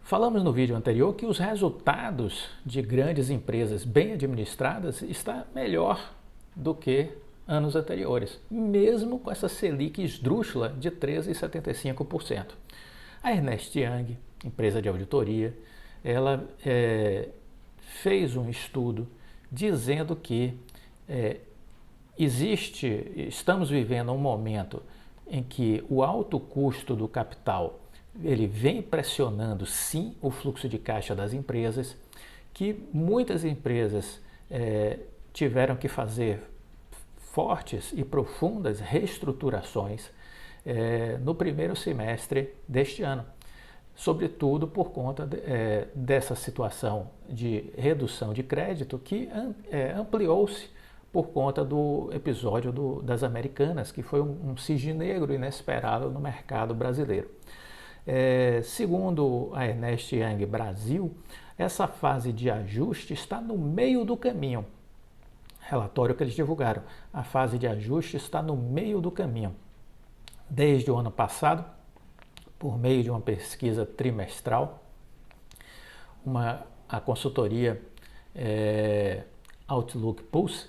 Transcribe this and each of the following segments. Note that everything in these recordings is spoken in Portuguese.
Falamos no vídeo anterior que os resultados de grandes empresas bem administradas está melhor do que anos anteriores, mesmo com essa Selic esdrúxula de 13,75%. A Ernst Young, empresa de auditoria, ela fez um estudo dizendo que estamos vivendo um momento em que o alto custo do capital ele vem pressionando sim o fluxo de caixa das empresas, que muitas empresas tiveram que fazer fortes e profundas reestruturações no primeiro semestre deste ano, sobretudo por conta dessa situação de redução de crédito que ampliou-se por conta do episódio das Americanas, que foi um cisne negro inesperado no mercado brasileiro. Segundo a Ernst Young Brasil, essa fase de ajuste está no meio do caminho. Relatório que eles divulgaram, a fase de ajuste está no meio do caminho. Desde o ano passado, por meio de uma pesquisa trimestral, a consultoria Outlook Pulse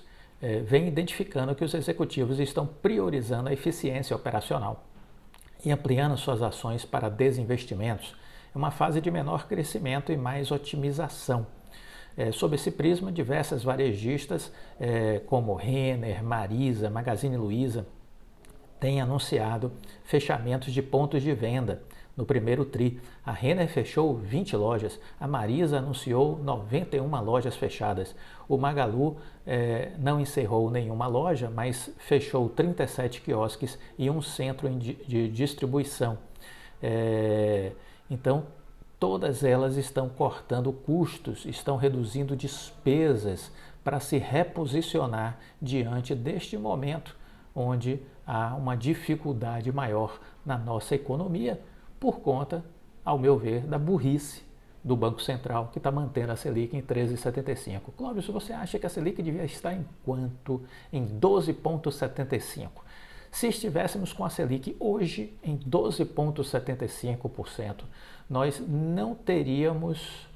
vem identificando que os executivos estão priorizando a eficiência operacional e ampliando suas ações para desinvestimentos. É uma fase de menor crescimento e mais otimização. Sob esse prisma, diversas varejistas como Renner, Marisa, Magazine Luiza têm anunciado fechamentos de pontos de venda no primeiro TRI. A Renner fechou 20 lojas, a Marisa anunciou 91 lojas fechadas. O Magalu não encerrou nenhuma loja, mas fechou 37 quiosques e um centro de distribuição. Então, todas elas estão cortando custos, estão reduzindo despesas para se reposicionar diante deste momento onde há uma dificuldade maior na nossa economia por conta, ao meu ver, da burrice do Banco Central, que está mantendo a Selic em 13,75. Clóvis, você acha que a Selic devia estar em quanto? Em 12,75%. Se estivéssemos com a Selic hoje em 12,75%, nós não teríamos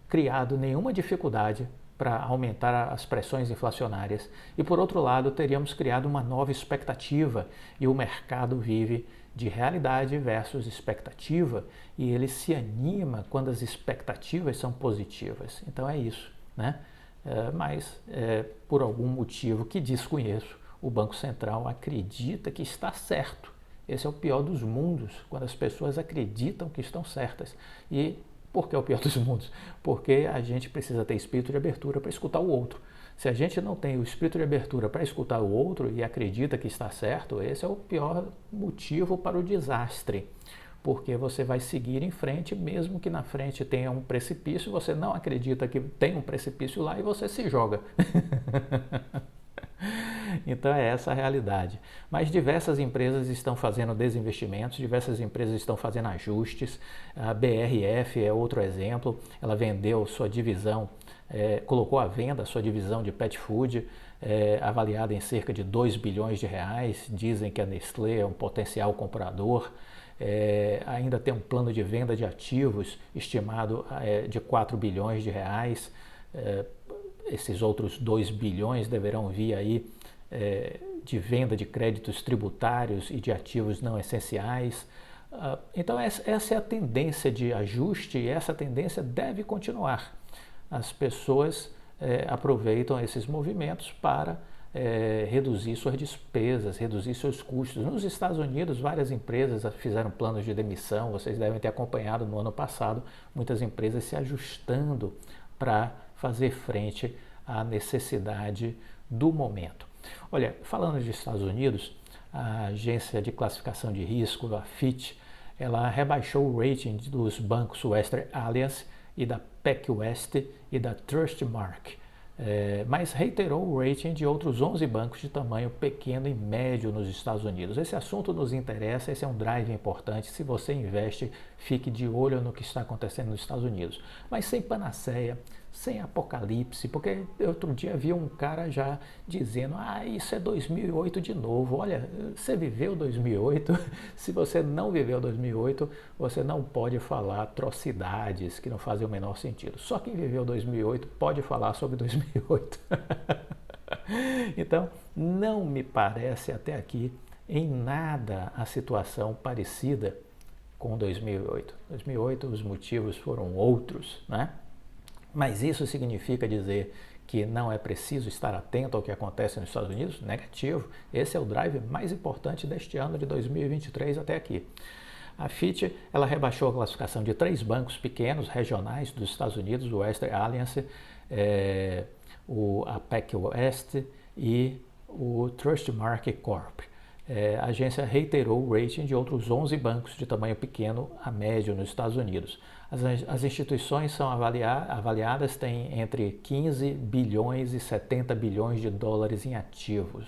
criado nenhuma dificuldade para aumentar as pressões inflacionárias e, por outro lado, teríamos criado uma nova expectativa e o mercado vive de realidade versus expectativa e ele se anima quando as expectativas são positivas. Então é isso, né? Mas, por algum motivo que desconheço, o Banco Central acredita que está certo. Esse é o pior dos mundos, quando as pessoas acreditam que estão certas. E por que é o pior dos mundos? Porque a gente precisa ter espírito de abertura para escutar o outro. Se a gente não tem o espírito de abertura para escutar o outro e acredita que está certo, esse é o pior motivo para o desastre. Porque você vai seguir em frente, mesmo que na frente tenha um precipício, você não acredita que tem um precipício lá e você se joga. Então é essa a realidade. Mas diversas empresas estão fazendo desinvestimentos, diversas empresas estão fazendo ajustes. A BRF é outro exemplo, ela vendeu sua divisão, colocou à venda a sua divisão de pet food, avaliada em cerca de 2 bilhões de reais. Dizem que a Nestlé é um potencial comprador. Ainda tem um plano de venda de ativos estimado de 4 bilhões de reais. Esses outros 2 bilhões deverão vir aí de venda de créditos tributários e de ativos não essenciais. Então essa é a tendência de ajuste e essa tendência deve continuar. As pessoas aproveitam esses movimentos para reduzir suas despesas, reduzir seus custos. Nos Estados Unidos, várias empresas fizeram planos de demissão, vocês devem ter acompanhado no ano passado, muitas empresas se ajustando para fazer frente à necessidade do momento. Olha, falando dos Estados Unidos, a agência de classificação de risco, a Fitch, ela rebaixou o rating dos bancos Western Alliance e da PacWest e da Trustmark, mas reiterou o rating de outros 11 bancos de tamanho pequeno e médio nos Estados Unidos. Esse assunto nos interessa, esse é um drive importante. Se você investe, fique de olho no que está acontecendo nos Estados Unidos. Mas sem panaceia, sem apocalipse, porque outro dia vi um cara já dizendo, isso é 2008 de novo. Olha, você viveu 2008, se você não viveu 2008, você não pode falar atrocidades que não fazem o menor sentido. Só quem viveu 2008 pode falar sobre 2008. Então, não me parece até aqui em nada a situação parecida com 2008. 2008 os motivos foram outros, né? Mas isso significa dizer que não é preciso estar atento ao que acontece nos Estados Unidos? Negativo. Esse é o drive mais importante deste ano de 2023 até aqui. A Fitch ela rebaixou a classificação de 3 bancos pequenos regionais dos Estados Unidos, o Western Alliance, a PacWest e o Trustmark Corp. A agência reiterou o rating de outros 11 bancos de tamanho pequeno a médio nos Estados Unidos. As instituições são avaliadas, têm entre 15 bilhões e 70 bilhões de dólares em ativos.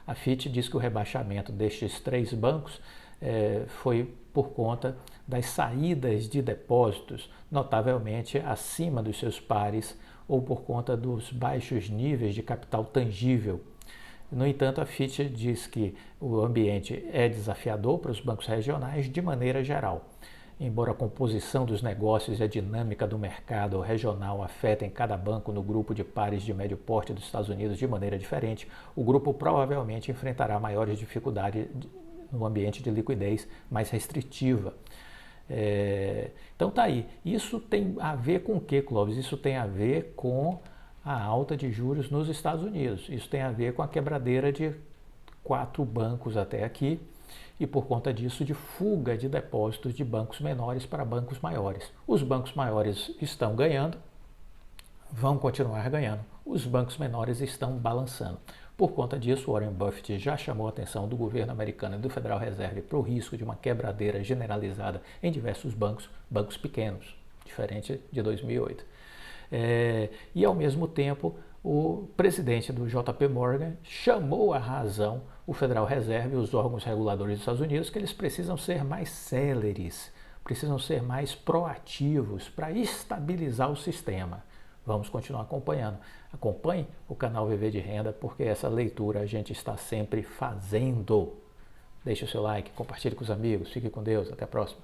A Fitch diz que o rebaixamento destes 3 bancos foi por conta das saídas de depósitos, notavelmente acima dos seus pares, ou por conta dos baixos níveis de capital tangível. No entanto, a Fitch diz que o ambiente é desafiador para os bancos regionais de maneira geral. Embora a composição dos negócios e a dinâmica do mercado regional afetem cada banco no grupo de pares de médio porte dos Estados Unidos de maneira diferente, o grupo provavelmente enfrentará maiores dificuldades no ambiente de liquidez mais restritiva. Então tá aí. Isso tem a ver com o que, Clóvis? Isso tem a ver com a alta de juros nos Estados Unidos. Isso tem a ver com a quebradeira de 4 bancos até aqui e, por conta disso, de fuga de depósitos de bancos menores para bancos maiores. Os bancos maiores estão ganhando, vão continuar ganhando. Os bancos menores estão balançando. Por conta disso, Warren Buffett já chamou a atenção do governo americano e do Federal Reserve para o risco de uma quebradeira generalizada em diversos bancos pequenos, diferente de 2008. E, ao mesmo tempo, o presidente do JP Morgan chamou à razão o Federal Reserve e os órgãos reguladores dos Estados Unidos que eles precisam ser mais céleres, precisam ser mais proativos para estabilizar o sistema. Vamos continuar acompanhando. Acompanhe o canal Viver de Renda, porque essa leitura a gente está sempre fazendo. Deixe o seu like, compartilhe com os amigos, fique com Deus, até a próxima.